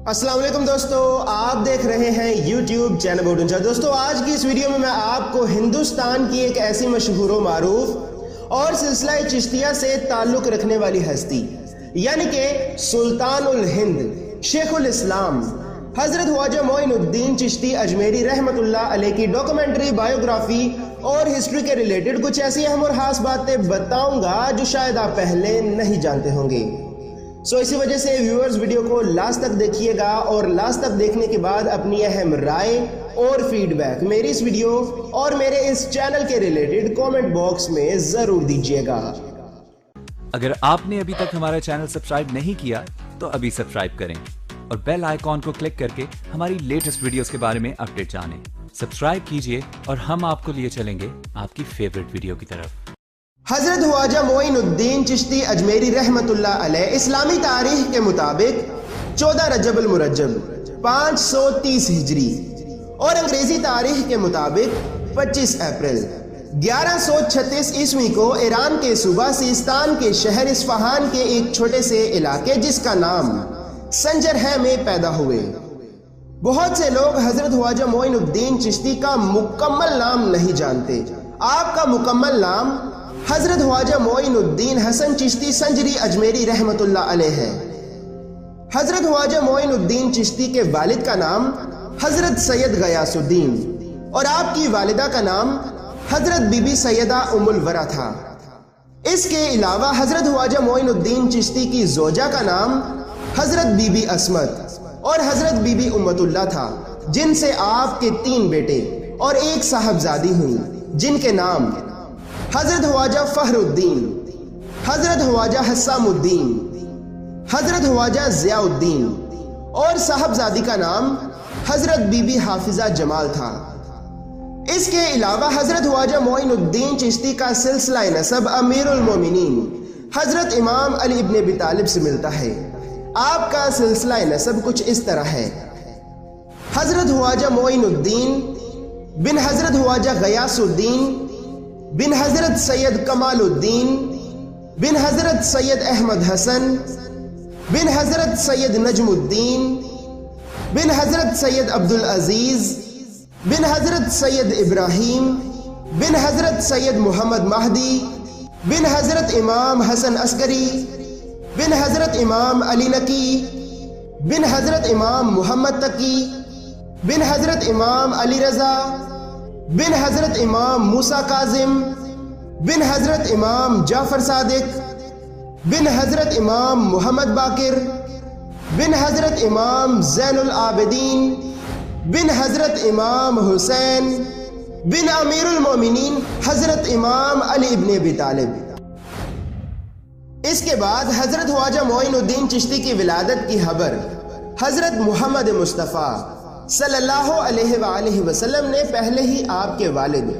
السلام علیکم دوستو، آپ دیکھ رہے ہیں یوٹیوب چینل بوڈنچا۔ دوستو آج کی اس ویڈیو میں آپ کو ہندوستان کی ایک ایسی مشہور و معروف اور سلسلہ چشتیہ سے تعلق رکھنے والی ہستی یعنی کہ سلطان الہند شیخ الاسلام حضرت خواجہ معین الدین چشتی اجمیری رحمت اللہ علیہ کی ڈاکومنٹری، بایوگرافی اور ہسٹری کے ریلیٹڈ کچھ ایسی اہم اور خاص باتیں بتاؤں گا جو شاید آپ پہلے نہیں جانتے ہوں گے۔ اسی وجہ سے ویورز ویڈیو کو لاسٹ تک دیکھیے گا اور لاسٹ تک دیکھنے کے بعد اپنی اہم رائے اور فیڈ بیک میری اس ویڈیو اور میرے اس چینل کے ریلیٹڈ کامنٹ باکس میں ضرور دیجیے گا۔ اگر آپ نے ابھی تک ہمارا چینل سبسکرائب نہیں کیا تو ابھی سبسکرائب کریں اور بیل آئیکن کو کلک کر کے ہماری لیٹسٹ ویڈیوز کے بارے میں اپڈیٹ جانیں۔ سبسکرائب کیجئے اور ہم آپ کو لیے چلیں گے آپ کی فیورٹ ویڈیو کی طرف۔ حضرت خواجہ معین الدین چشتی اجمیری رحمت اللہ علیہ اسلامی تاریخ کے مطابق 14 رجب المرجب 530 ہجری اور انگریزی تاریخ کے مطابق 25 اپریل 1136 عیسوی کو ایران کے صوبہ سیستان کے شہر اصفہان کے ایک چھوٹے سے علاقے جس کا نام سنجر ہے میں پیدا ہوئے۔ بہت سے لوگ حضرت خواجہ معین الدین چشتی کا مکمل نام نہیں جانتے۔ آپ کا مکمل نام حضرت خواجہ معین الدین حسن چشتی سنجری اجمیری رحمت اللہ علیہ ہے۔ حضرت خواجہ معین الدین چشتی کے والد کا نام حضرت سید غیاث الدین اور آپ کی والدہ کا نام حضرت بی بی سیدہ ام الورا تھا۔ اس کے علاوہ حضرت خواجہ معین الدین چشتی کی زوجہ کا نام حضرت بی بی عصمت اور حضرت بی بی امت اللہ تھا، جن سے آپ کے 3 بیٹے اور ایک صاحبزادی ہوئی جن کے نام حضرت خواجہ فخر الدین، حضرت خواجہ حسام الدین، حضرت خواجہ ضیاء الدین اور صاحبزادی کا نام حضرت بی بی حافظہ جمال تھا۔ اس کے علاوہ حضرت خواجہ معین الدین چشتی کا سلسلہ نسب امیر المومنین حضرت امام علی ابن ابی طالب سے ملتا ہے۔ آپ کا سلسلہ نسب کچھ اس طرح ہے: حضرت خواجہ معین الدین بن حضرت خواجہ غیاث الدین بن حضرت سید کمال الدین بن حضرت سید احمد حسن بن حضرت سید نجم الدین بن حضرت سید عبدالعزیز بن حضرت سید ابراہیم بن حضرت سید محمد مہدی بن حضرت امام حسن عسکری بن حضرت امام علی نقی بن حضرت امام محمد تقی بن حضرت امام علی رضا بن حضرت امام موسیٰ کاظم بن حضرت امام جعفر صادق بن حضرت امام محمد باقر بن حضرت امام زین العابدین بن حضرت امام حسین بن امیر المومنین حضرت امام علی ابن ابی طالب۔ اس کے بعد حضرت خواجہ معین الدین چشتی کی ولادت کی خبر حضرت محمد مصطفیٰ صلی اللہ علیہ وآلہ وسلم نے پہلے ہی آپ کے والد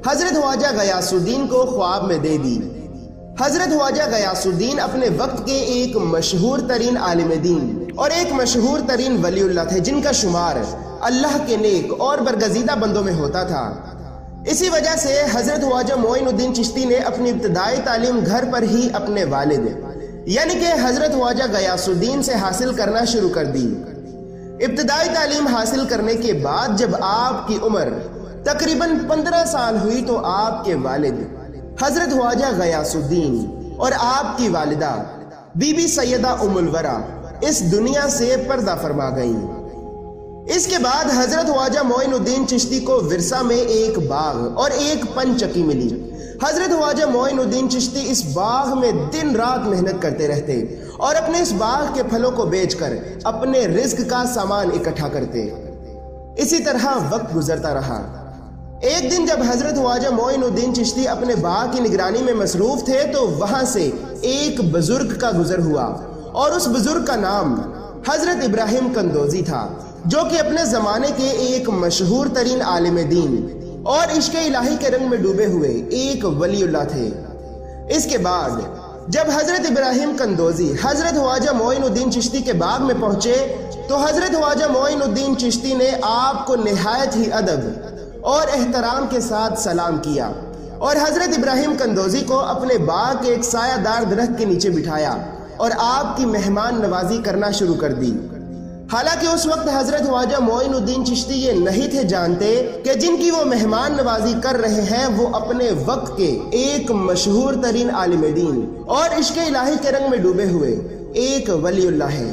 حضرت خواجہ غیاث الدین کو خواب میں دے دی۔ حضرت خواجہ غیاث الدین اپنے وقت کے ایک مشہور ترین عالم دین اور ایک مشہور ترین ولی اللہ تھے، جن کا شمار اللہ کے نیک اور برگزیدہ بندوں میں ہوتا تھا۔ اسی وجہ سے حضرت خواجہ معین الدین چشتی نے اپنی ابتدائی تعلیم گھر پر ہی اپنے والد یعنی کہ حضرت خواجہ غیاث الدین سے حاصل کرنا شروع کر دی۔ ابتدائی تعلیم حاصل کرنے کے بعد جب آپ کی عمر تقریباً 15 سال ہوئی تو آپ کے والد حضرت خواجہ غیاث الدین اور آپ کی والدہ بی بی سیدہ ام الورا اس دنیا سے پردہ فرما گئیں۔ اس کے بعد حضرت خواجہ معین الدین چشتی کو ورثہ میں ایک باغ اور ایک پن چکی ملی۔ حضرت خواجہ معین الدین چشتی اس باغ میں دن رات محنت کرتے رہتے اور اپنے اس باغ کے پھلوں کو بیچ کر اپنے رزق کا سامان اکٹھا کرتے۔ اسی طرح وقت گزرتا رہا۔ ایک دن جب حضرت خواجہ معین الدین چشتی اپنے باغ کی نگرانی میں مصروف تھے تو وہاں سے ایک بزرگ کا گزر ہوا اور اس بزرگ کا نام حضرت ابراہیم کندوزی تھا، جو کہ اپنے زمانے کے ایک مشہور ترین عالم دین اور عشق الہی کے رنگ میں ڈوبے ہوئے ایک ولی اللہ تھے۔ اس کے بعد جب حضرت ابراہیم کندوزی حضرت خواجہ معین الدین چشتی کے باغ میں پہنچے تو حضرت خواجہ معین الدین چشتی نے آپ کو نہایت ہی ادب اور احترام کے ساتھ سلام کیا اور حضرت ابراہیم کندوزی کو اپنے باغ کے ایک سایہ دار درخت کے نیچے بٹھایا اور آپ کی مہمان نوازی کرنا شروع کر دی۔ حالانکہ اس وقت حضرت خواجہ معین الدین چشتی یہ نہیں تھے جانتے کہ جن کی وہ مہمان نوازی کر رہے ہیں وہ اپنے وقت کے ایک مشہور ترین عالم دین اور عشق الہی کے رنگ میں ڈوبے ہوئے ایک ولی اللہ ہے۔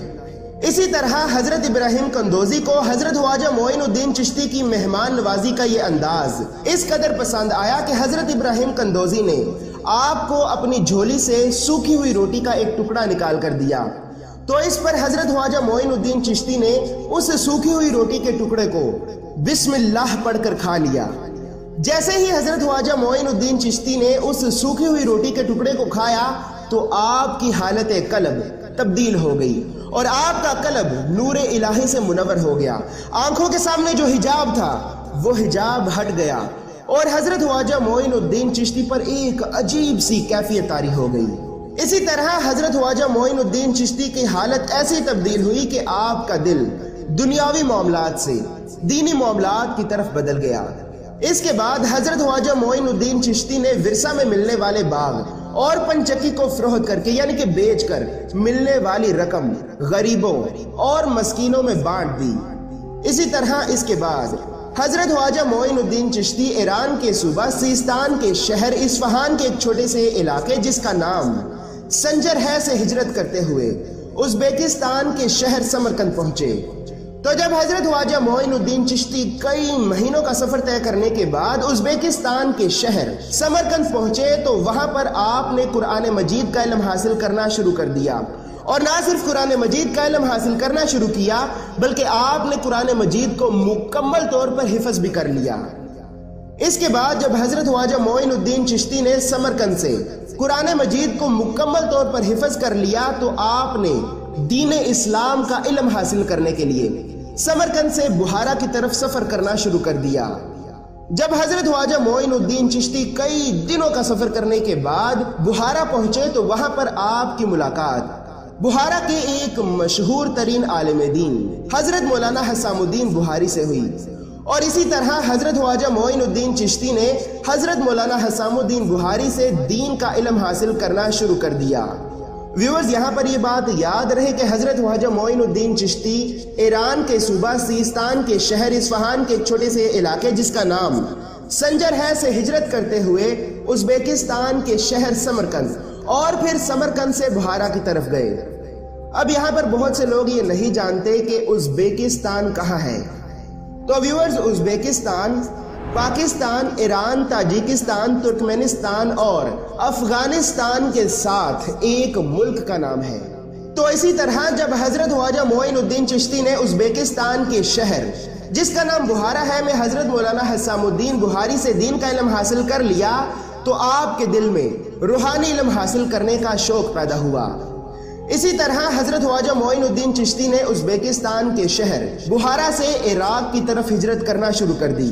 اسی طرح حضرت ابراہیم قندوزی کو حضرت خواجہ معین الدین چشتی کی مہمان نوازی کا یہ انداز اس قدر پسند آیا کہ حضرت ابراہیم قندوزی نے آپ کو اپنی جھولی سے سوکھی ہوئی روٹی کا ایک ٹکڑا نکال کر دیا، تو اس پر حضرت خواجہ معین الدین چشتی نے اس سوکھی ہوئی روٹی کے ٹکڑے کو بسم اللہ پڑھ کر کھا لیا۔ جیسے ہی حضرت خواجہ معین الدین چشتی نے اس سوکھی ہوئی روٹی کے ٹکڑے کو کھایا تو آپ کی حالت قلب تبدیل ہو گئی اور آپ کا قلب نور الہی سے منور ہو گیا۔ آنکھوں کے سامنے جو حجاب تھا وہ حجاب ہٹ گیا اور حضرت خواجہ معین الدین چشتی پر ایک عجیب سی کیفیت طاری ہو گئی۔ اسی طرح حضرت خواجہ معین الدین چشتی کی حالت ایسی تبدیل ہوئی کہ آپ کا دل دنیاوی معاملات سے دینی معاملات کی طرف بدل گیا۔ اس کے بعد حضرت خواجہ معین الدین چشتی نے ورثہ میں ملنے والے باغ اور پنچکی کو فروخت کر کے یعنی کہ بیچ کر ملنے والی رقم غریبوں اور مسکینوں میں بانٹ دی۔ اسی طرح اس کے بعد حضرت خواجہ معین الدین چشتی ایران کے صوبہ سیستان کے شہر اصفہان کے ایک چھوٹے سے علاقے جس کا نام سنجر ہے سے ہجرت کرتے ہوئے ازبیکستان کے شہر سمرقند پہنچے۔ تو جب حضرت خواجہ معین الدین چشتی کئی مہینوں کا سفر طے کرنے کے بعد ازبیکستان کے شہر سمرقند پہنچے تو وہاں پر آپ نے قرآن مجید کا علم حاصل کرنا شروع کر دیا، اور نہ صرف قرآن مجید کا علم حاصل کرنا شروع کیا بلکہ آپ نے قرآن مجید کو مکمل طور پر حفظ بھی کر لیا۔ اس کے بعد جب حضرت خواجہ معین الدین چشتی نے سمرقند سے قرآن مجید کو مکمل طور پر حفظ کر لیا تو آپ نے دین اسلام کا علم حاصل کرنے کے لیے سمرقند سے بخارا کی طرف سفر کرنا شروع کر دیا۔ جب حضرت خواجہ معین الدین چشتی کئی دنوں کا سفر کرنے کے بعد بخارا پہنچے تو وہاں پر آپ کی ملاقات بخارا کے ایک مشہور ترین عالم دین حضرت مولانا حسام الدین بخاری سے ہوئی، اور اسی طرح حضرت خواجہ معین الدین چشتی نے حضرت مولانا حسام الدین بخاری سے دین کا علم حاصل کرنا شروع کر دیا۔ ویورز، یہاں پر یہ بات یاد رہے کہ حضرت خواجہ معین الدین چشتی ایران کے صوبہ سیستان کے شہر اصفہان کے ایک چھوٹے سے علاقے جس کا نام سنجر ہے سے ہجرت کرتے ہوئے ازبیکستان کے شہر سمرقند اور پھر سمرقند سے بخارا کی طرف گئے۔ اب یہاں پر بہت سے لوگ یہ نہیں جانتے کہ ازبیکستان کہاں ہے۔ تو viewers, Uzbekistan Pakistan, Iran, Tajikistan, ترکمنستان اور افغانستان کے ساتھ ایک ملک کا نام ہے۔ تو اسی طرح جب حضرت خواجہ معین الدین چشتی نے ازبیکستان کے شہر جس کا نام بخارا ہے میں حضرت مولانا حسام الدین بخاری سے دین کا علم حاصل کر لیا تو آپ کے دل میں روحانی علم حاصل کرنے کا شوق پیدا ہوا۔ اسی طرح حضرت خواجہ معین الدین چشتی نے ازبیکستان کے شہر بخارا سے عراق کی طرف ہجرت کرنا شروع کر دی۔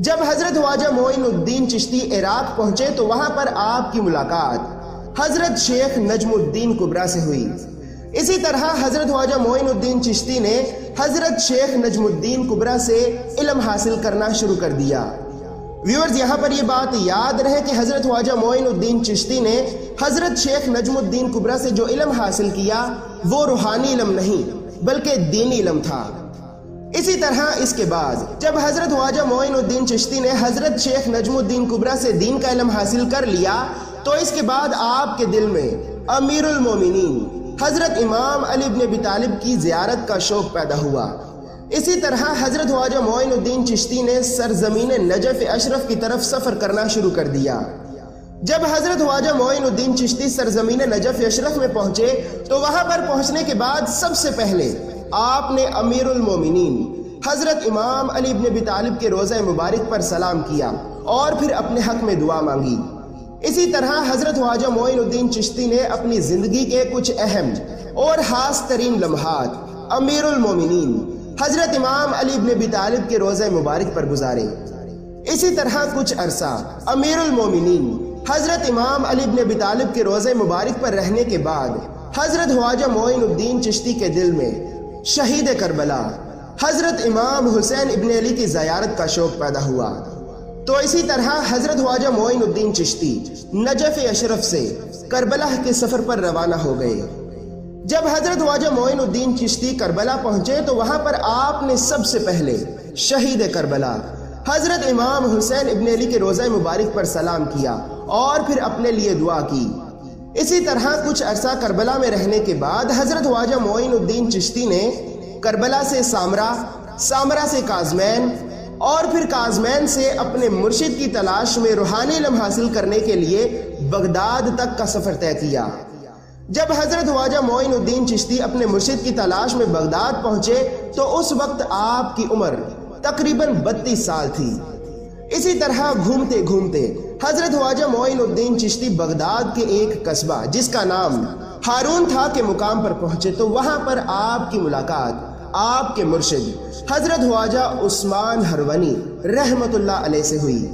جب حضرت خواجہ معین الدین چشتی عراق پہنچے تو وہاں پر آپ کی ملاقات حضرت شیخ نجم الدین کبریٰ سے ہوئی۔ اسی طرح حضرت خواجہ معین الدین چشتی نے حضرت شیخ نجم الدین کبریٰ سے علم حاصل کرنا شروع کر دیا۔ ویورز، یہاں پر یہ بات یاد رہے کہ حضرت خواجہ معین الدین چشتی نے حضرت شیخ نجم الدین کبریٰ سے جو علم حاصل کیا وہ روحانی علم نہیں بلکہ دینی علم تھا۔ اسی طرح اس کے بعد جب حضرت خواجہ معین الدین چشتی نے حضرت شیخ نجم الدین کبریٰ سے دین کا علم حاصل کر لیا تو اس کے بعد آپ کے دل میں امیر المومنین حضرت امام علی بن ابی طالب کی زیارت کا شوق پیدا ہوا۔ اسی طرح حضرت خواجہ معین الدین چشتی نے سرزمین نجف اشرف کی طرف سفر کرنا شروع کر دیا۔ جب حضرت خواجہ معین الدین چشتی سرزمین نجف اشرف میں پہنچے تو وہاں پر پہنچنے کے بعد سب سے پہلے آپ نے امیر المومنین حضرت امام علی بن ابی طالب کے روضہ مبارک پر سلام کیا اور پھر اپنے حق میں دعا مانگی۔ اسی طرح حضرت خواجہ معین الدین چشتی نے اپنی زندگی کے کچھ اہم اور خاص ترین لمحات امیر المومنین حضرت امام علی بن ابی طالب کے روضہ مبارک پر گزارے۔ اسی طرح کچھ عرصہ امیر المومنین حضرت امام علی بن ابی طالب کے روضہ مبارک پر رہنے کے بعد حضرت خواجہ معین الدین چشتی کے دل میں شہید کربلا حضرت امام حسین ابن علی کی زیارت کا شوق پیدا ہوا۔ تو اسی طرح حضرت خواجہ معین الدین چشتی نجف اشرف سے کربلا کے سفر پر روانہ ہو گئے۔ جب حضرت خواجہ معین الدین چشتی کربلا پہنچے تو وہاں پر آپ نے سب سے پہلے شہید کربلا حضرت امام حسین ابن علی کے روضہ مبارک پر سلام کیا اور پھر اپنے لیے دعا کی۔ اسی طرح کچھ عرصہ کربلا میں رہنے کے بعد حضرت خواجہ معین الدین چشتی نے کربلا سے سامرا، سامرا سے کاظمین اور پھر کاظمین سے اپنے مرشد کی تلاش میں روحانی علم حاصل کرنے کے لیے بغداد تک کا سفر طے کیا۔ جب حضرت خواجہ معین الدین چشتی اپنے مرشد کی تلاش میں بغداد پہنچے تو اس وقت آپ کی عمر تقریباً 32 سال تھی۔ اسی طرح گھومتے گھومتے حضرت خواجہ معین الدین چشتی بغداد کے ایک قصبہ جس کا نام ہارون تھا کے مقام پر پہنچے تو وہاں پر آپ کی ملاقات آپ کے مرشد حضرت خواجہ عثمان ہرونی رحمت اللہ علیہ سے ہوئی۔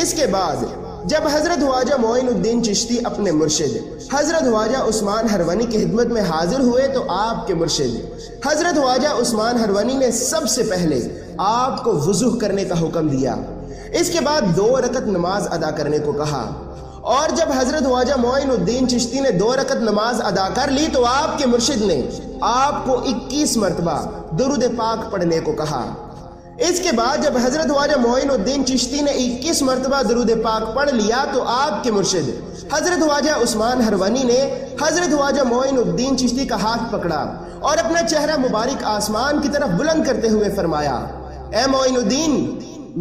اس کے بعد جب حضرت خواجہ معین الدین چشتی اپنے مرشد حضرت خواجہ عثمان ہرونی کی خدمت میں حاضر ہوئے تو آپ کے مرشد حضرت خواجہ عثمان ہرونی نے سب سے پہلے آپ کو وضو کرنے کا حکم دیا۔ اس کے بعد 2 رکعت نماز ادا کرنے کو کہا، اور جب حضرت خواجہ معین الدین چشتی نے 2 رکعت نماز ادا کر لی تو آپ کے مرشد نے آپ کو 21 مرتبہ درود پاک پڑھنے کو کہا۔ اس کے بعد جب حضرت خواجہ معین الدین چشتی نے 21 مرتبہ درود پاک پڑھ لیا تو آپ کے مرشد حضرت خواجہ عثمان ہرونی نے حضرت خواجہ معین الدین چشتی کا ہاتھ پکڑا اور اپنا چہرہ مبارک آسمان کی طرف بلند کرتے ہوئے فرمایا، اے معین الدین،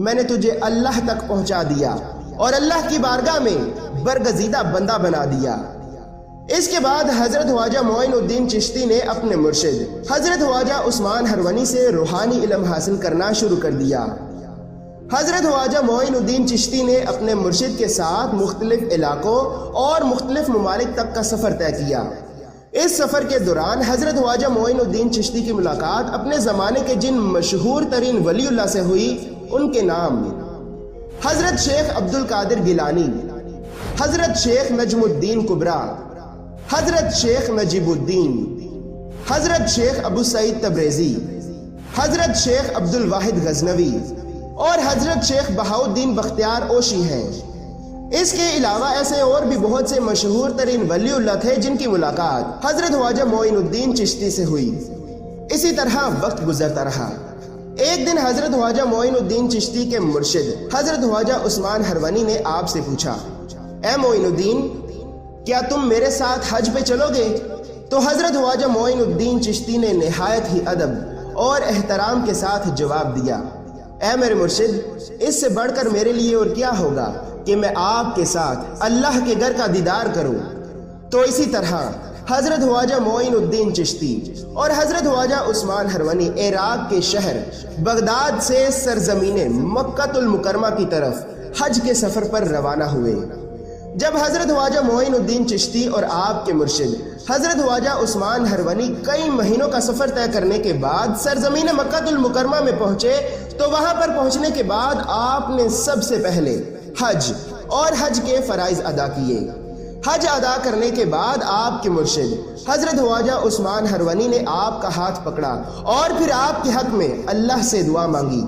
میں نے تجھے اللہ تک پہنچا دیا اور اللہ کی بارگاہ میں برگزیدہ بندہ بنا دیا۔ اس کے بعد حضرت خواجہ معین الدین چشتی نے اپنے مرشد حضرت خواجہ عثمان ہرونی سے روحانی علم حاصل کرنا شروع کر دیا۔ حضرت خواجہ معین الدین چشتی نے اپنے مرشد کے ساتھ مختلف علاقوں اور مختلف ممالک تک کا سفر طے کیا۔ اس سفر کے دوران حضرت خواجہ معین الدین چشتی کی ملاقات اپنے زمانے کے جن مشہور ترین ولی اللہ سے ہوئی ان کے نام حضرت شیخ عبد القادر گیلانی، حضرت شیخ نجم الدین کبرا، حضرت شیخ نجیب الدین، حضرت شیخ ابو سعید تبریزی، حضرت شیخ عبد الواحد غزنوی اور حضرت شیخ بہاؤالدین بختیار اوشی ہیں۔ اس کے علاوہ ایسے اور بھی بہت سے مشہور ترین ولی اللہ تھے جن کی ملاقات حضرت خواجہ معین الدین چشتی سے ہوئی۔ اسی طرح وقت گزرتا رہا۔ ایک دن حضرت خواجہ معین الدین چشتی کے مرشد حضرت خواجہ عثمان ہرونی نے آپ سے پوچھا، اے معین الدین، کیا تم میرے ساتھ حج پہ چلو گے؟ تو حضرت خواجہ معین الدین چشتی نے نہایت ہی ادب اور احترام کے ساتھ جواب دیا، اے میرے مرشد، اس سے بڑھ کر میرے لیے اور کیا ہوگا کہ میں آپ کے ساتھ اللہ کے گھر کا دیدار کروں۔ تو اسی طرح حضرت خواجہ معین الدین چشتی اور حضرت خواجہ عثمان ہرونی عراق کے شہر بغداد سے سرزمین مکہ المکرمہ کی طرف حج کے سفر پر روانہ ہوئے۔ جب حضرت خواجہ معین الدین چشتی اور آپ کے مرشد حضرت خواجہ عثمان ہرونی کئی مہینوں کا سفر طے کرنے کے بعد سرزمین مکہ المکرمہ میں پہنچے تو وہاں پر پہنچنے کے بعد آپ نے سب سے پہلے حج اور حج کے فرائض ادا کیے۔ حج ادا کرنے کے بعد آپ کے مرشد حضرت خواجہ عثمان ہرونی نے آپ کا ہاتھ پکڑا اور پھر آپ کے حق میں اللہ سے دعا مانگی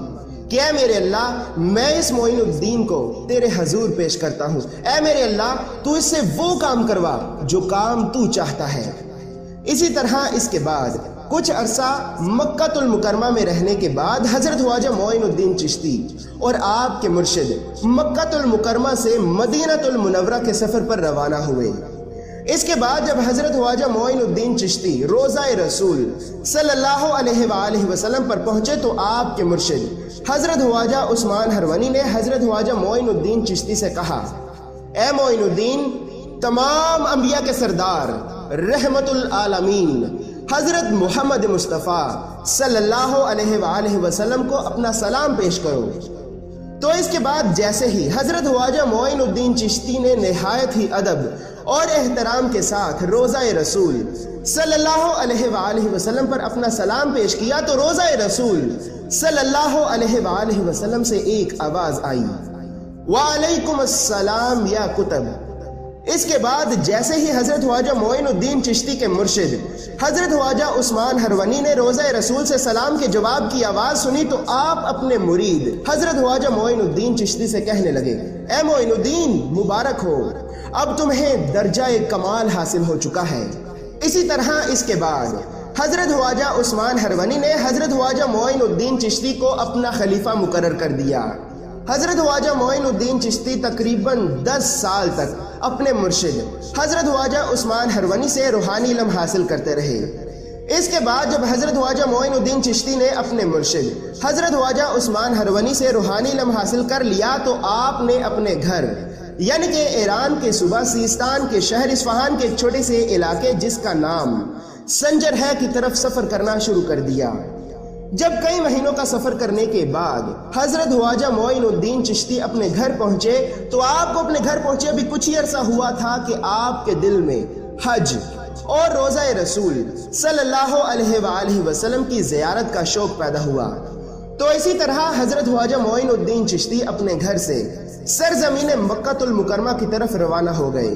کہ اے میرے اللہ، میں اس معین الدین کو تیرے حضور پیش کرتا ہوں۔ اے میرے اللہ، تو اس سے وہ کام کروا جو کام تو چاہتا ہے۔ اسی طرح اس کے بعد کچھ عرصہ مکہ المکرمہ میں رہنے کے بعد حضرت خواجہ معین الدین چشتی اور آپ کے مرشد مکہ المکرمہ سے مدینہ المنورہ کے سفر پر روانہ ہوئے۔ اس کے بعد جب حضرت خواجہ معین الدین چشتی روضہ رسول صلی اللہ علیہ وآلہ وسلم پر پہنچے تو آپ کے مرشد حضرت خواجہ عثمان ہرونی نے حضرت خواجہ معین الدین چشتی سے کہا، اے معین الدین، تمام انبیاء کے سردار رحمت العالمین حضرت محمد مصطفیٰ صلی اللہ علیہ وآلہ وسلم کو اپنا سلام پیش کرو۔ تو اس کے بعد جیسے ہی حضرت خواجہ معین الدین چشتی نے نہایت ہی ادب اور احترام کے ساتھ روضہ رسول صلی اللہ علیہ وآلہ وسلم پر اپنا سلام پیش کیا تو روضہ رسول صلی اللہ علیہ وآلہ وسلم سے ایک آواز آئی، وعلیکم السلام یا کتب۔ اس کے بعد جیسے ہی حضرت خواجہ معین الدین چشتی کے مرشد حضرت خواجہ عثمان ہرونی نے روضہ رسول سے سلام کے جواب کی آواز سنی تو آپ اپنے مرید حضرت خواجہ معین الدین چشتی سے کہنے لگے، اے معین الدین، مبارک ہو، اب تمہیں درجہ کمال حاصل ہو چکا ہے۔ اسی طرح اس کے بعد حضرت خواجہ عثمان ہرونی نے حضرت خواجہ معین الدین چشتی کو اپنا خلیفہ مقرر کر دیا۔ حضرت خواجہ معین الدین چشتی تقریباً 10 سال تک اپنے مرشد حضرت خواجہ عثمان ہرونی سے روحانی علم حاصل کرتے رہے۔ اس کے بعد جب حضرت خواجہ معین الدین چشتی نے اپنے مرشد حضرت خواجہ عثمان ہرونی سے روحانی علم حاصل کر لیا تو آپ نے اپنے گھر یعنی کہ ایران کے صوبہ سیستان کے شہر اصفہان کے ایک چھوٹے سے علاقے جس کا نام سنجر ہے کی طرف سفر کرنا شروع کر دیا۔ جب کئی مہینوں کا سفر کرنے کے بعد حضرت خواجہ معین الدین چشتی اپنے گھر پہنچے تو آپ کو اپنے گھر پہنچے ابھی کچھ ہی عرصہ ہوا تھا کہ آپ کے دل میں حج اور روزہ رسول صلی اللہ علیہ وآلہ وسلم کی زیارت کا شوق پیدا ہوا۔ تو اسی طرح حضرت خواجہ معین الدین چشتی اپنے گھر سے سرزمین مکہ المکرمہ کی طرف روانہ ہو گئے۔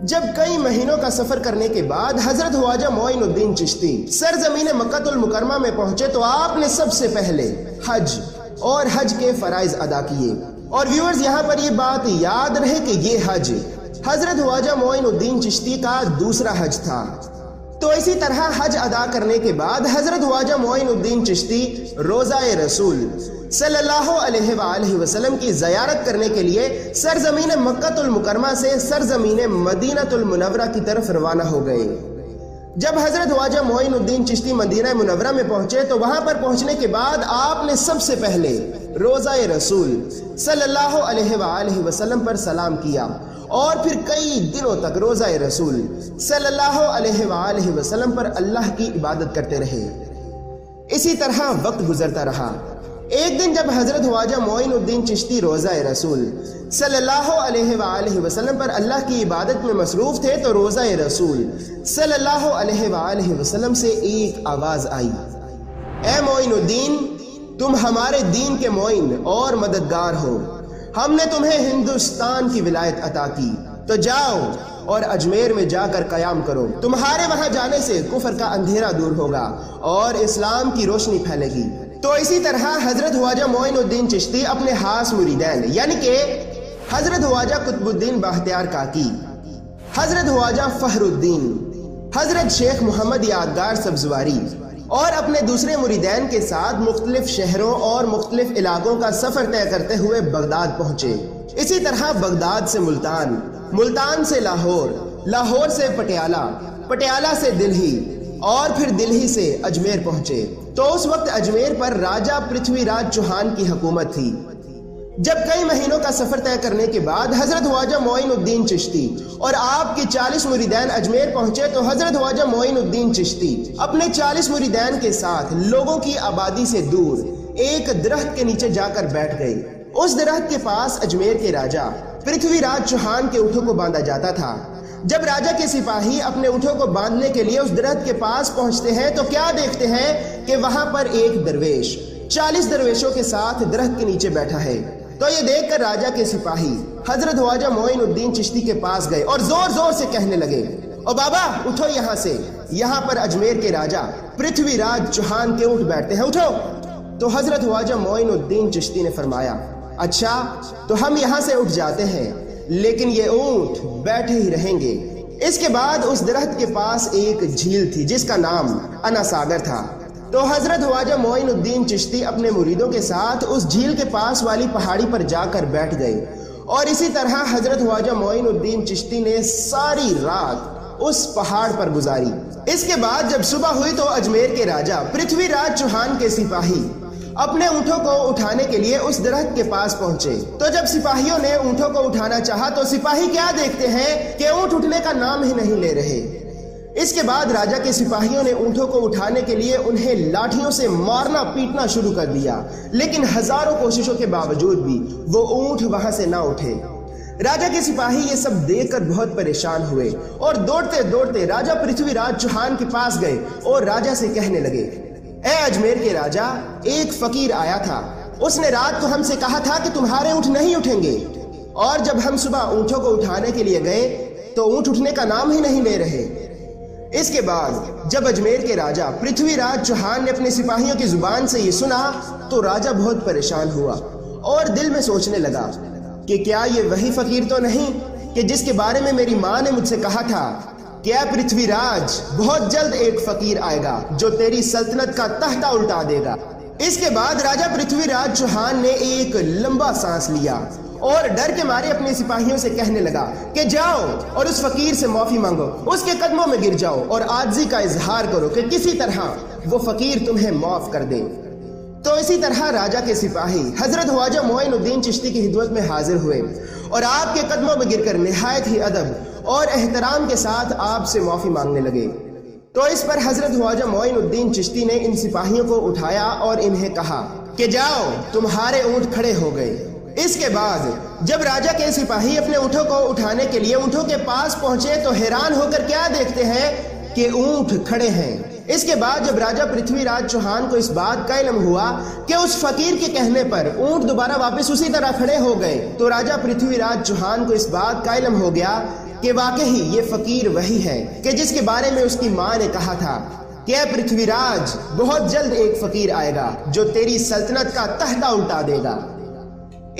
جب کئی مہینوں کا سفر کرنے کے بعد حضرت خواجہ معین الدین چشتی سرزمین مکہ المکرمہ میں پہنچے تو آپ نے سب سے پہلے حج اور حج کے فرائض ادا کیے۔ اور ویورز یہاں پر یہ بات یاد رہے کہ یہ حج حضرت خواجہ معین الدین چشتی کا دوسرا حج تھا۔ تو اسی طرح حج ادا کرنے کے بعد حضرت خواجہ معین الدین چشتی روزہ رسول صلی اللہ علیہ وآلہ وسلم کی زیارت کرنے کے لیے سرزمین مکہ المکرمہ سے سرزمین مدینہ المنورہ کی طرف روانہ ہو گئے۔ جب حضرت خواجہ معین الدین چشتی مدینہ منورہ میں پہنچے تو وہاں پر پہنچنے کے بعد آپ نے سب سے پہلے روزہ رسول صلی اللہ علیہ وآلہ وسلم پر سلام کیا اور پھر کئی دنوں تک روزہ رسول صلی اللہ علیہ وآلہ وسلم پر اللہ کی عبادت کرتے رہے۔ اسی طرح وقت گزرتا رہا۔ ایک دن جب حضرت خواجہ معین الدین چشتی روزہ رسول صلی اللہ علیہ وآلہ وسلم پر اللہ کی عبادت میں مصروف تھے تو روزہ رسول صلی اللہ علیہ وآلہ وسلم سے ایک آواز آئی، اے معین الدین، تم ہمارے دین کے معین اور مددگار ہو، ہم نے تمہیں ہندوستان کی ولایت عطا کی، تو جاؤ اور اجمیر میں جا کر قیام کرو، تمہارے وہاں جانے سے کفر کا اندھیرا دور ہوگا اور اسلام کی روشنی پھیلے گی۔ تو اسی طرح حضرت خواجہ معین الدین چشتی اپنے خاص مریدین یعنی کہ حضرت خواجہ قطب الدین باختیار کاکی، حضرت خواجہ فخر الدین، حضرت شیخ محمد یادگار سبزواری اور اپنے دوسرے مریدین کے ساتھ مختلف شہروں اور مختلف علاقوں کا سفر طے کرتے ہوئے بغداد پہنچے۔ اسی طرح بغداد سے ملتان، ملتان سے لاہور، لاہور سے پٹیالہ، پٹیالہ سے دلہی اور پھر دلہی سے اجمیر پہنچے۔ تو اس وقت اجمیر پر راجہ پرتھوی راج چوہان کی حکومت تھی۔ جب کئی مہینوں کا سفر طے کرنے کے بعد حضرت خواجہ معین الدین چشتی اور آپ کے 40 مریدین اجمیر پہنچے تو حضرت خواجہ معین الدین چشتی اپنے 40 مریدین کے ساتھ لوگوں کی آبادی سے دور ایک درخت کے نیچے جا کر بیٹھ گئے۔ اس درخت کے پاس اجمیر کے راجہ پرتھوی راج چوہان کے اونٹوں کو باندھا جاتا تھا۔ جب راجہ کے سپاہی اپنے اونٹوں کو باندھنے کے لیے اس درخت کے پاس پہنچتے ہیں تو کیا دیکھتے ہیں کہ وہاں پر ایک درویش 40 درویشوں کے ساتھ درخت کے نیچے بیٹھا ہے۔ تو یہ دیکھ کر راجہ کے سپاہی حضرت خواجہ معین الدین چشتی کے پاس گئے اور زور زور سے کہنے لگے، او بابا اٹھو یہاں سے، یہاں پر اجمیر کے راجہ پرتھوی راج چوہان کے اونٹ بیٹھتے ہیں، اٹھو۔ تو حضرت خواجہ معین الدین چشتی نے فرمایا، اچھا تو ہم یہاں سے اٹھ جاتے ہیں لیکن یہ اونٹ بیٹھے ہی رہیں گے۔ اس کے بعد اس درخت کے پاس ایک جھیل تھی جس کا نام انا ساگر تھا۔ تو حضرت خواجہ معین الدین چشتی اپنے مریدوں کے ساتھ اس جھیل کے پاس والی پہاڑی پر جا کر بیٹھ گئے اور اسی طرح حضرت خواجہ معین الدین چشتی نے ساری رات اس پہاڑ پر گزاری۔ اس کے بعد جب صبح ہوئی تو اجمیر کے راجہ پرتھوی راج چوہان کے سپاہی اپنے اونٹوں کو اٹھانے کے لیے اس درخت کے پاس پہنچے۔ تو جب سپاہیوں نے اونٹوں کو اٹھانا چاہا تو سپاہی کیا دیکھتے ہیں کہ اونٹ اٹھنے کا نام ہی نہیں لے رہے۔ اس کے بعد راجہ کے سپاہیوں نے اونٹوں کو اٹھانے کے لیے انہیں لاٹھیوں سے مارنا پیٹنا شروع کر دیا، لیکن ہزاروں کوششوں کے باوجود بھی وہ اونٹ وہاں سے نہ اٹھے۔ راجہ کے سپاہی یہ سب دیکھ کر بہت پریشان ہوئے اور دوڑتے دوڑتے راجہ پرتھوی راج چوہان کے پاس گئے اور راجہ سے کہنے لگے، اے اجمیر کے راجہ، ایک فقیر آیا تھا، اس نے رات کو ہم سے کہا تھا کہ تمہارے اونٹ نہیں اٹھیں گے، اور جب ہم صبح اونٹوں کو اٹھانے کے لیے گئے تو اونٹ اٹھنے کا نام ہی نہیں لے رہے۔ اس کے بعد جب اجمیر کے راجہ پرتھوی راج چوہان نے اپنے سپاہیوں کی زبان سے یہ سنا تو راجہ بہت پریشان ہوا اور دل میں سوچنے لگا کہ کیا یہ وہی فقیر تو نہیں کہ جس کے بارے میں میری ماں نے مجھ سے کہا تھا کہ اے پرتھوی راج، بہت جلد ایک فقیر آئے گا جو تیری سلطنت کا تختہ الٹا دے گا۔ اس کے بعد راجہ پرتھوی راج چوہان نے ایک لمبا سانس لیا اور ڈر کے مارے اپنے سپاہیوں سے کہنے لگا کہ جاؤ اور اس فقیر سے معافی مانگو، اس کے قدموں میں گر جاؤ اور عاجزی کا اظہار کرو کہ کسی طرح وہ فقیر تمہیں معاف کر دے۔ تو اسی طرح راجہ کے سپاہی حضرت خواجہ معین الدین چشتی کی خدمت میں حاضر ہوئے اور آپ کے قدموں میں گر کر نہایت ہی ادب اور احترام کے ساتھ آپ سے معافی مانگنے لگے۔ تو اس پر حضرت خواجہ معین الدین چشتی نے ان سپاہیوں کو اٹھایا اور انہیں کہا کہ جاؤ، تمہارے اونٹ کھڑے ہو گئے۔ اس کے بعد جب راجہ کے سپاہی اپنے اونٹوں کو اٹھانے کے لیے اونٹوں کے پاس پہنچے تو حیران ہو کر کیا دیکھتے ہیں کہ اونٹ کھڑے ہیں۔ اس کے بعد جب راجہ پرتھوی راج چوہان کو اس بات کا علم ہوا کہ اس فقیر کے کہنے پر اونٹ دوبارہ واپس اسی طرح کھڑے ہو گئے، تو راجہ پرتھوی راج چوہان کو اس بات کا علم ہو گیا کہ واقعی یہ فقیر وہی ہے کہ جس کے بارے میں اس کی ماں نے کہا تھا کہ اے پرتھوی راج، بہت جلد ایک فقیر آئے گا جو تیری سلطنت کا تختہ الٹا دے گا۔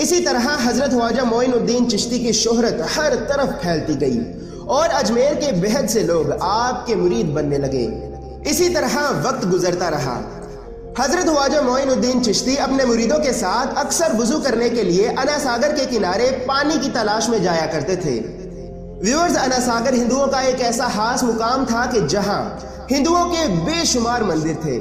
اسی طرح حضرت خواجہ معین الدین چشتی کی شہرت ہر طرف پھیلتی گئی اور اجمیر کے بہت سے لوگ آپ کے مرید بننے لگے۔ اسی طرح وقت گزرتا رہا۔ حضرت خواجہ معین الدین چشتی اپنے مریدوں کے ساتھ اکثر وضو کرنے کے لیے انا ساگر کے کنارے پانی کی تلاش میں جایا کرتے تھے۔ ویورز، انا ساگر ہندوؤں کا ایک ایسا خاص مقام تھا کہ جہاں ہندوؤں کے بے شمار مندر تھے۔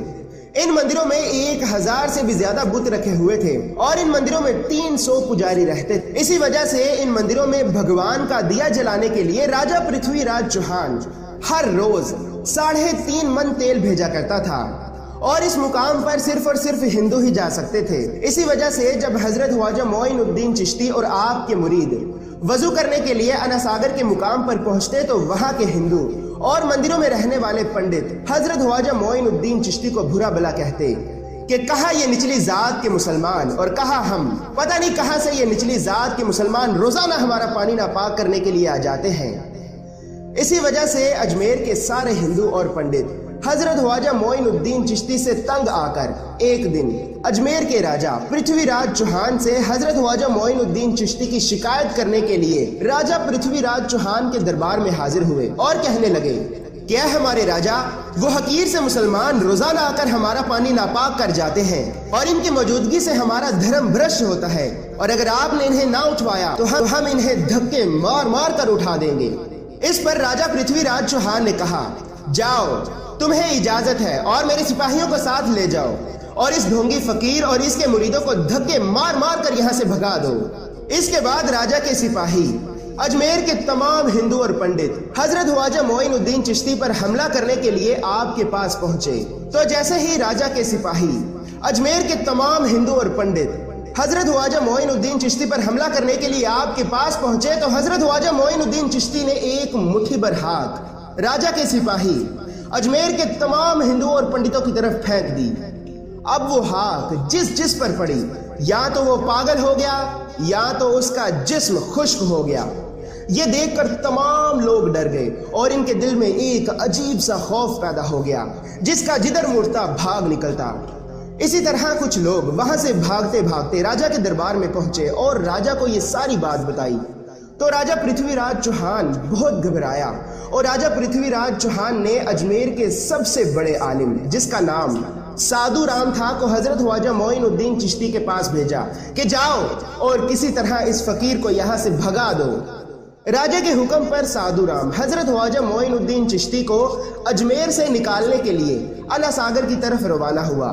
ان مندروں میں 1000 سے بھی زیادہ بت رکھے ہوئے تھے اور ان مندروں میں 300 پجاری رہتے تھے۔ اسی وجہ سے ان مندروں میں بھگوان کا دیا جلانے کے لیے راجہ پرتھوی راج چوہان ہر روز 3.5 من تیل بھیجا کرتا تھا اور اس مقام پر صرف اور صرف ہندو ہی جا سکتے تھے۔ اسی وجہ سے جب حضرت خواجہ معین الدین چشتی اور آپ کے مرید وضو کرنے کے لیے انا ساگر کے مقام پر پہنچتے تو وہاں کے ہندو اور مندروں میں رہنے والے پنڈت حضرت خواجہ معین الدین چشتی کو برا بلا کہتے کہ کہا یہ نچلی ذات کے مسلمان اور کہا ہم، پتہ نہیں کہاں سے یہ نچلی ذات کے مسلمان روزانہ ہمارا پانی ناپاک کرنے کے لیے آ جاتے ہیں۔ اسی وجہ سے اجمیر کے سارے ہندو اور پنڈت حضرت خواجہ معین الدین چشتی سے تنگ آ کر ایک دن اجمیر کے راجہ پرتھوی راج چوہان سے حضرت خواجہ معین الدین چشتی کی شکایت کرنے کے لیے راجہ پرتھوی راج چوہان کے دربار میں حاضر ہوئے اور کہنے لگے کہ اے ہمارے راجہ، وہ حقیر سے مسلمان روزانہ آ کر ہمارا پانی ناپاک کر جاتے ہیں اور ان کی موجودگی سے ہمارا دھرم بھرشٹ ہوتا ہے، اور اگر آپ نے انہیں نہ اٹھوایا تو ہم انہیں دھکے مار مار کر اٹھا دیں گے۔ اس پر راجہ پرتھوی راج چوہان نے کہا جاؤ، تمہیں اجازت ہے اور میرے سپاہیوں کو ساتھ لے جاؤ اور اس ڈھونگی فقیر اور اس کے مریدوں کو دھکے مار مار کر یہاں سے بھگا دو۔ اس کے بعد راجہ کے سپاہی اجمیر کے تمام ہندو اور پنڈت حضرت خواجہ معین الدین چشتی پر حملہ کرنے کے لیے آپ کے پاس پہنچے۔ تو جیسے ہی راجہ کے سپاہی اجمیر کے تمام ہندو اور پنڈت حضرت خواجہ معین الدین چشتی پر حملہ کرنے کے لیے آپ کے پاس پہنچے تو حضرت خواجہ معین الدین چشتی نے ایک مٹھی بھر ہاتھ راجہ کے سپاہی اجمیر کے تمام ہندو اور پنڈتوں کی طرف پھینک دی۔ اب وہ ہاتھ جس پر پڑی یا تو وہ پاگل ہو گیا یا تو اس کا جسم خشک ہو گیا۔ یہ دیکھ کر تمام لوگ ڈر گئے اور ان کے دل میں ایک عجیب سا خوف پیدا ہو گیا جس کا جدھر مڑتا بھاگ نکلتا۔ اسی طرح کچھ لوگ وہاں سے بھاگتے بھاگتے راجہ کے دربار میں پہنچے اور راجہ کو یہ ساری بات بتائی تو راجہ پرتھوی راج چوہان بہت گھبرایا اور راجہ پرتھوی راج چوہان نے اجمیر کے سب سے بڑے عالم جس کا نام سادھو رام تھا کو حضرت خواجہ معین الدین چشتی کے پاس بھیجا کہ جاؤ اور کسی طرح اس فقیر کو یہاں سے بھگا دو۔ راجہ کے حکم پر سادھو رام حضرت خواجہ معین الدین چشتی کو اجمیر سے نکالنے کے لیے انا ساگر کی طرف روانہ ہوا۔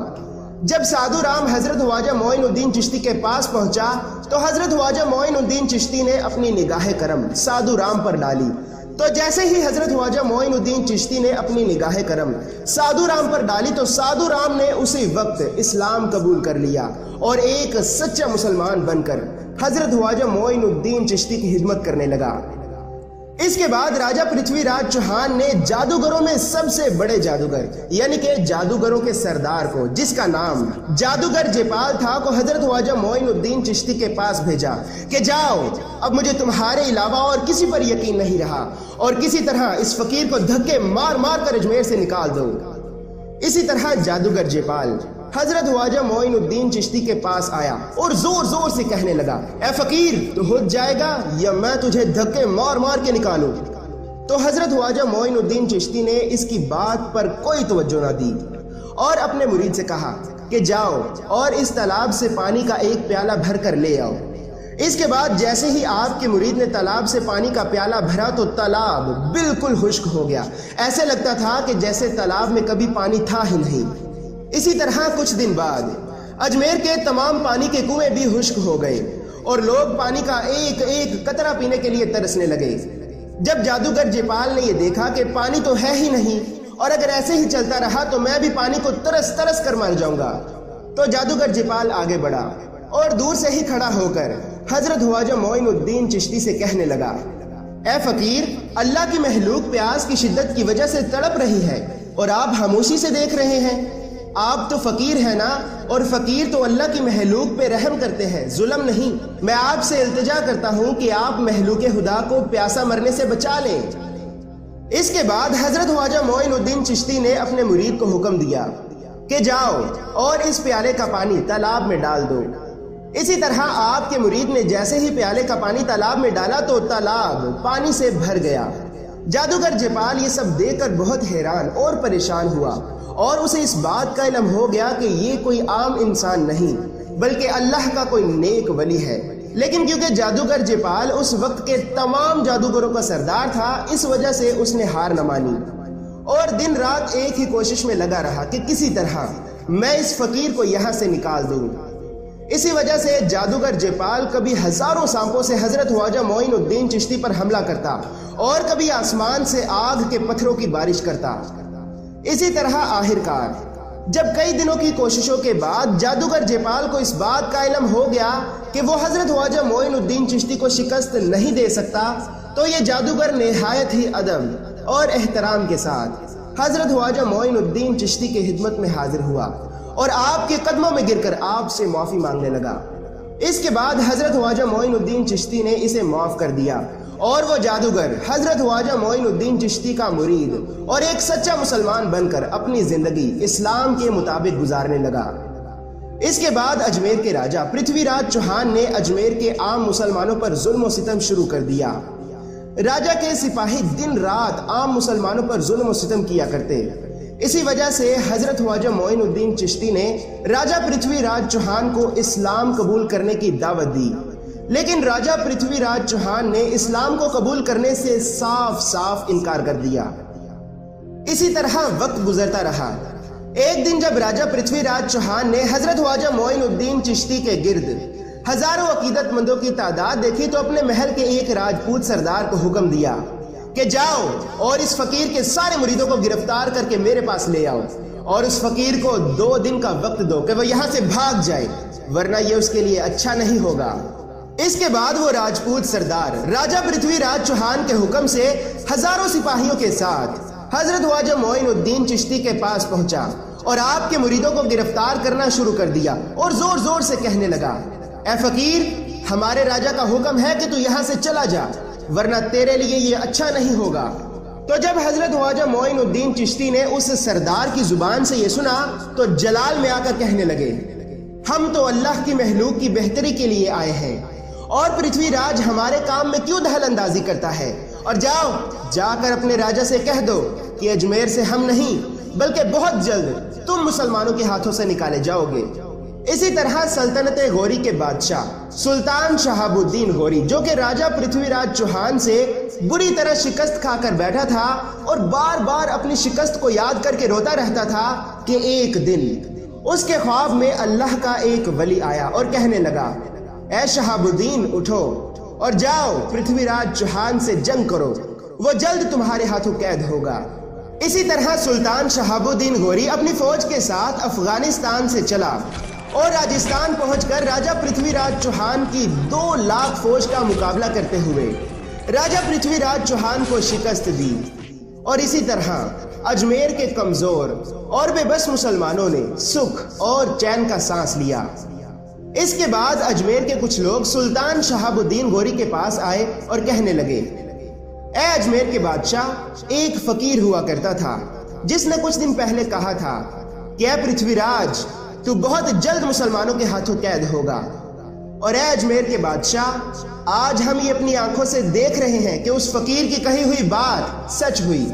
جب سادھو رام حضرت خواجہ معین الدین چشتی کے پاس پہنچا تو حضرت خواجہ معین الدین چشتی نے اپنی نگاہ کرم سادھو رام پر ڈالی۔ تو جیسے ہی حضرت خواجہ معین الدین چشتی نے اپنی نگاہ کرم سادھو رام پر ڈالی تو سادھو رام نے اسی وقت اسلام قبول کر لیا اور ایک سچا مسلمان بن کر حضرت خواجہ معین الدین چشتی کی خدمت کرنے لگا۔ اس کے بعد راجہ پرتھوی راج چوہان نے جادوگروں میں سب سے بڑے جادوگر یعنی کہ جادوگروں کے سردار کو جس کا نام جادوگر جیپال تھا کو حضرت خواجہ معین الدین چشتی کے پاس بھیجا کہ جاؤ، اب مجھے تمہارے علاوہ اور کسی پر یقین نہیں رہا اور کسی طرح اس فقیر کو دھکے مار مار کر اجمیر سے نکال دو۔ اسی طرح جادوگر جیپال حضرت خواجہ معین الدین چشتی کے پاس آیا اور زور زور سے کہنے لگا اے فقیر، تو ہو جائے گا یا میں تجھے دھکے مار مار کے نکالوں۔ تو حضرت خواجہ معین الدین چشتی نے اس کی بات پر کوئی توجہ نہ دی اور اپنے مرید سے کہا کہ جاؤ اور اس تالاب سے پانی کا ایک پیالہ بھر کر لے آؤ۔ اس کے بعد جیسے ہی آپ کے مرید نے تالاب سے پانی کا پیالہ بھرا تو تالاب بالکل خشک ہو گیا، ایسے لگتا تھا کہ جیسے تالاب میں کبھی پانی تھا ہی نہیں۔ اسی طرح کچھ دن بعد اجمیر کے تمام پانی کے کنویں بھی خشک ہو گئے اور لوگ پانی کا ایک ایک قطرہ پینے کے لیے ترسنے لگے۔ جب جادوگر جیپال نے یہ دیکھا کہ پانی تو ہے ہی نہیں اور اگر ایسے ہی چلتا رہا تو میں بھی پانی کو ترس ترس کر مر جاؤں گا، تو جادوگر جیپال آگے بڑھا اور دور سے ہی کھڑا ہو کر حضرت خواجہ معین الدین چشتی سے کہنے لگا، اے فقیر، اللہ کی مخلوق پیاس کی شدت کی وجہ سے تڑپ رہی ہے اور آپ خاموشی سے دیکھ رہے ہیں۔ آپ تو فقیر ہیں نا، اور فقیر تو اللہ کی مخلوق پہ رحم کرتے ہیں، ظلم نہیں۔ میں آپ سے التجا کرتا ہوں کہ آپ مخلوق خدا کو پیاسا مرنے سے بچا لیں۔ اس کے بعد حضرت خواجہ معین الدین چشتی نے اپنے مرید کو حکم دیا کہ جاؤ اور اس پیالے کا پانی تالاب میں ڈال دو۔ اسی طرح آپ کے مرید نے جیسے ہی پیالے کا پانی تالاب میں ڈالا تو تالاب پانی سے بھر گیا۔ جادوگر جیپال یہ سب دیکھ کر بہت حیران اور پریشان ہوا اور اسے اس بات کا علم ہو گیا کہ یہ کوئی عام انسان نہیں بلکہ اللہ کا کوئی نیک ولی ہے۔ لیکن کیونکہ جادوگر جیپال اس وقت کے تمام جادوگروں کا سردار تھا، اس وجہ سے اس نے ہار نہ مانی اور دن رات ایک ہی کوشش میں لگا رہا کہ کسی طرح میں اس فقیر کو یہاں سے نکال دوں۔ اسی وجہ سے جادوگر جیپال کبھی ہزاروں سانپوں سے حضرت خواجہ معین الدین چشتی پر حملہ کرتا اور کبھی آسمان سے آگ کے پتھروں کی بارش کرتا۔ اسی طرح آخرکار جب کئی دنوں کی کوششوں کے بعد جادوگر جیپال کو اس بات کا علم ہو گیا کہ وہ حضرت خواجہ معین الدین چشتی کو شکست نہیں دے سکتا، تو یہ جادوگر نہایت ہی ادب اور احترام کے ساتھ حضرت خواجہ معین الدین چشتی کی خدمت میں حاضر ہوا اور آپ کے قدموں میں گر کر آپ سے معافی مانگنے لگا۔ اس کے بعد حضرت خواجہ معین الدین چشتی نے اسے معاف کر دیا اور وہ جادوگر حضرت خواجہ معین الدین چشتی کا مرید اور ایک سچا مسلمان بن کر اپنی زندگی اسلام کے مطابق گزارنے لگا۔ اس کے بعد اجمیر کے راجہ پرتھوی راج چوہان نے اجمیر کے عام مسلمانوں پر ظلم و ستم شروع کر دیا۔ راجہ کے سپاہی دن رات عام مسلمانوں پر ظلم و ستم کیا کرتے۔ اسی وجہ سے حضرت خواجہ معین الدین چشتی نے راجہ پرتھوی راج چوہان کو اسلام قبول کرنے کی دعوت دی، لیکن راجہ پرتھوی راج چوہان نے اسلام کو قبول کرنے سے صاف صاف انکار کر دیا۔ اسی طرح وقت گزرتا رہا۔ ایک دن جب راجہ پرتھوی راج چوہان نے حضرت خواجہ معین الدین چشتی کے گرد ہزاروں عقیدت مندوں کی تعداد دیکھی تو اپنے محل کے ایک راجپوت سردار کو حکم دیا کہ جاؤ اور اس فقیر کے سارے مریدوں کو گرفتار کر کے میرے پاس لے آؤ اور اس فقیر کو 2 دن کا وقت دو کہ وہ یہاں سے بھاگ جائے، ورنہ یہ اس کے لیے اچھا نہیں ہوگا۔ اس کے بعد وہ راجپوت سردار راجہ پرتھوی راج چوہان کے حکم سے ہزاروں سپاہیوں کے ساتھ حضرت خواجہ معین الدین چشتی کے پاس پہنچا اور آپ کے مریدوں کو گرفتار کرنا شروع کر دیا اور زور زور سے کہنے لگا، اے فقیر، ہمارے راجہ کا حکم ہے کہ تو یہاں سے چلا جا، ورنہ تیرے لیے یہ اچھا نہیں ہوگا۔ تو جب حضرت خواجہ معین الدین چشتی نے اس سردار کی زبان سے یہ سنا تو جلال میں آ کر کہنے لگے، ہم تو اللہ کی مخلوق کی بہتری کے لیے آئے ہیں اور پرتھوی راج ہمارے کام میں کیوں دخل اندازی کرتا ہے، اور جاؤ جا کر اپنے راجہ سے کہہ دو کہ اجمیر سے ہم نہیں بلکہ بہت جلد تم مسلمانوں کے ہاتھوں سے نکالے جاؤ گے۔ اسی طرح سلطنت غوری کے بادشاہ سلطان شہاب الدین غوری، جو کہ راجہ پرتھوی راج چوہان سے بری طرح شکست کھا کر بیٹھا تھا اور بار بار اپنی شکست کو یاد کر کے روتا رہتا تھا، کہ ایک دن اس کے خواب میں اللہ کا ایک ولی آیا اور کہنے لگا، اے شہاب الدین، اٹھو اور جاؤ پرتھوی راج چوہان سے جنگ کرو، وہ جلد تمہارے ہاتھوں قید ہوگا۔ اسی طرح سلطان شہاب الدین غوری اپنی فوج کے ساتھ افغانستان سے چلا اور راجستھان پہنچ کر راجہ پرتھوی راج چوہان کی 2 لاکھ فوج کا مقابلہ کرتے ہوئے راجہ پرتھوی راج چوہان کو شکست دی، اور اسی طرح اجمیر کے کمزور اور بے بس مسلمانوں نے سکھ اور چین کا سانس لیا۔ اس کے بعد اجمیر کے کچھ لوگ سلطان شہاب الدین غوری کے پاس آئے اور کہنے لگے، اے اجمیر کے بادشاہ، ایک فقیر ہوا کرتا تھا جس نے کچھ دن پہلے کہا تھا کہ اے پرتھوی راج، تو بہت جلد مسلمانوں کے ہاتھوں قید ہوگا، اور اے اجمیر کے بادشاہ، آج ہم یہ اپنی آنکھوں سے دیکھ رہے ہیں کہ اس فقیر کی کہی ہوئی بات سچ ہوئی۔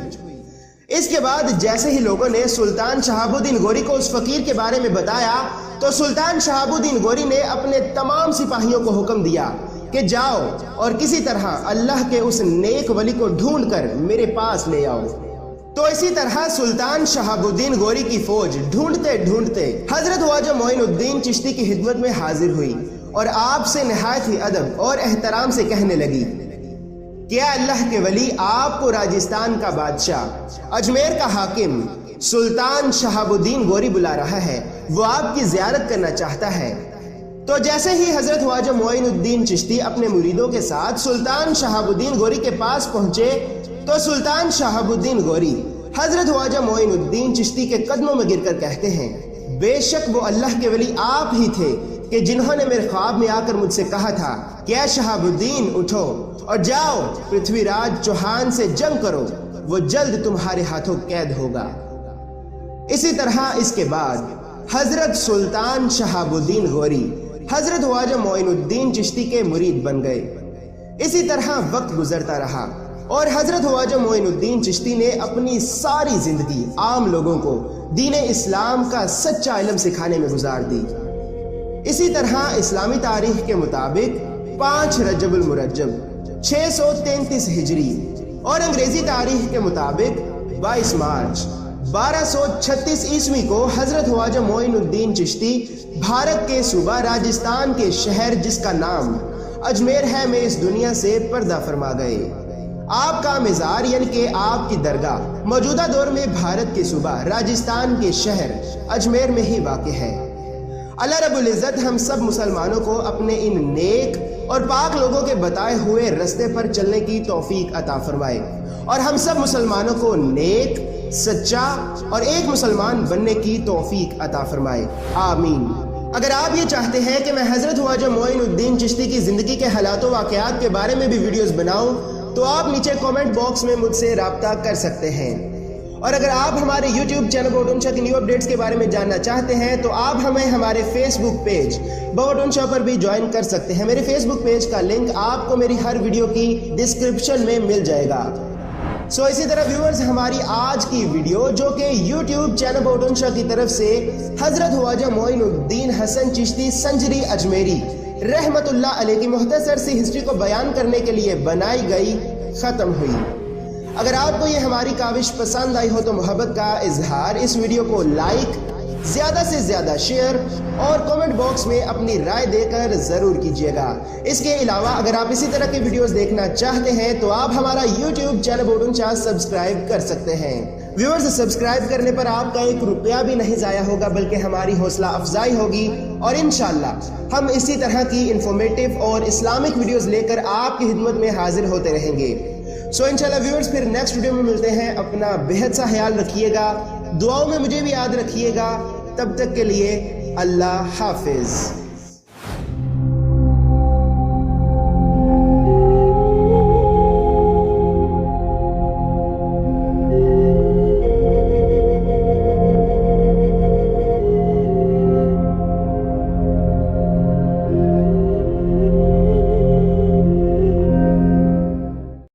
اس کے بعد جیسے ہی لوگوں نے سلطان شہاب الدین غوری کو اس فقیر کے بارے میں بتایا تو سلطان شہاب الدین غوری نے اپنے تمام سپاہیوں کو حکم دیا کہ جاؤ اور کسی طرح اللہ کے اس نیک ولی کو ڈھونڈ کر میرے پاس لے آؤ۔ تو اسی طرح سلطان شہاب الدین غوری کی فوج ڈھونڈتے ڈھونڈتے حضرت خواجہ معین الدین چشتی کی خدمت میں حاضر ہوئی اور آپ سے نہایت ہی ادب اور احترام سے کہنے لگی کہ اے اللہ کے ولی، آپ کو راجستھان کا بادشاہ، اجمیر کا حاکم سلطان شہاب الدین غوری بلا رہا ہے، وہ آپ کی زیارت کرنا چاہتا ہے۔ تو جیسے ہی حضرت خواجہ معین الدین چشتی اپنے مریدوں کے ساتھ سلطان شہاب الدین غوری کے پاس پہنچے تو سلطان شہاب الدین غوری حضرت خواجہ معین الدین چشتی کے قدموں میں گر کر کہتے ہیں، بے شک وہ اللہ کے ولی آپ ہی تھے کہ جنہوں نے میرے خواب میں آ کر مجھ سے کہا تھا کہ اے شہاب الدین اٹھو اور جاؤ پرتھوی راج چوہان سے جنگ کرو، وہ جلد تمہارے ہاتھوں قید ہوگا۔ اسی طرح اس کے بعد حضرت سلطان شہاب الدین غوری حضرت خواجہ معین الدین چشتی کے مرید بن گئے۔ اسی طرح وقت گزرتا رہا اور حضرت خواجہ معین الدین چشتی نے اپنی ساری زندگی عام لوگوں کو دین اسلام کا سچا علم سکھانے میں گزار دی۔ اسی طرح اسلامی تاریخ کے مطابق 5 رجب المرجب 633 ہجری اور انگریزی تاریخ کے مطابق 22 مارچ 1236 عیسوی کو حضرت خواجہ معین الدین چشتی بھارت کے صوبہ راجستھان کے شہر جس کا نام اجمیر ہے میں اس دنیا سے پردہ فرما گئے۔ آپ کا مزار یعنی کہ آپ کی درگاہ موجودہ دور میں بھارت کے صوبہ راجستھان کے شہر اجمیر میں ہی واقع ہے۔ اللہ رب العزت ہم سب مسلمانوں کو اپنے ان نیک اور پاک لوگوں کے بتائے ہوئے رستے پر چلنے کی توفیق عطا فرمائے اور ہم سب مسلمانوں کو نیک، سچا اور ایک مسلمان بننے کی توفیق عطا فرمائے، آمین۔ اگر آپ یہ چاہتے ہیں کہ میں حضرت خواجہ معین الدین چشتی کی زندگی کے حالات و واقعات کے بارے میں بھی ویڈیوز بناؤں تو آپ نیچے کامنٹ باکس میں مجھ سے رابطہ کر سکتے ہیں، اور اگر آپ ہمارے یوٹیوب چینل بہوٹن شاہ کی نیو اپڈیٹس کے بارے میں جاننا چاہتے ہیں تو آپ ہمیں ہمارے فیس بک پیج بہوٹن شاہ پر بھی جوائن کر سکتے ہیں۔ میرے فیس بک پیج کا لنک آپ کو میری ہر ویڈیو کی ڈسکرپشن میں مل جائے گا۔ اسی طرح ویورز، ہماری آج کی ویڈیو جو کہ یوٹیوب چینل بہوٹن شاہ کی طرف سے حضرت خواجہ معین الدین حسن چشتی سنجری اجمیری رحمت اللہ علیہ کی مختصر سی ہسٹری کو بیان کرنے کے لیے بنائی گئی ختم ہوئی۔ اگر آپ کو یہ ہماری کاوش پسند آئی ہو تو محبت کا اظہار اس ویڈیو کو لائک، زیادہ سے زیادہ شیئر اور کامنٹ باکس میں اپنی رائے دے کر ضرور کیجیے گا۔ اس کے علاوہ اگر آپ اسی طرح کی ویڈیوز دیکھنا چاہتے ہیں تو آپ ہمارا یوٹیوب چینل بہوٹن شاہ سبسکرائب کر سکتے ہیں۔ ویورز، سبسکرائب کرنے پر آپ کا 1 روپیہ بھی نہیں ضائع ہوگا بلکہ ہماری حوصلہ افزائی ہوگی، اور انشاءاللہ ہم اسی طرح کی انفارمیٹیو اور اسلامک ویڈیوز لے کر آپ کی خدمت میں حاضر ہوتے رہیں گے۔ انشاءاللہ ویورز، پھر نیکسٹ ویڈیو میں ملتے ہیں۔ اپنا بہت سا خیال رکھیے گا، دعاؤں میں مجھے بھی یاد رکھیے گا۔ تب تک کے لیے اللہ حافظ۔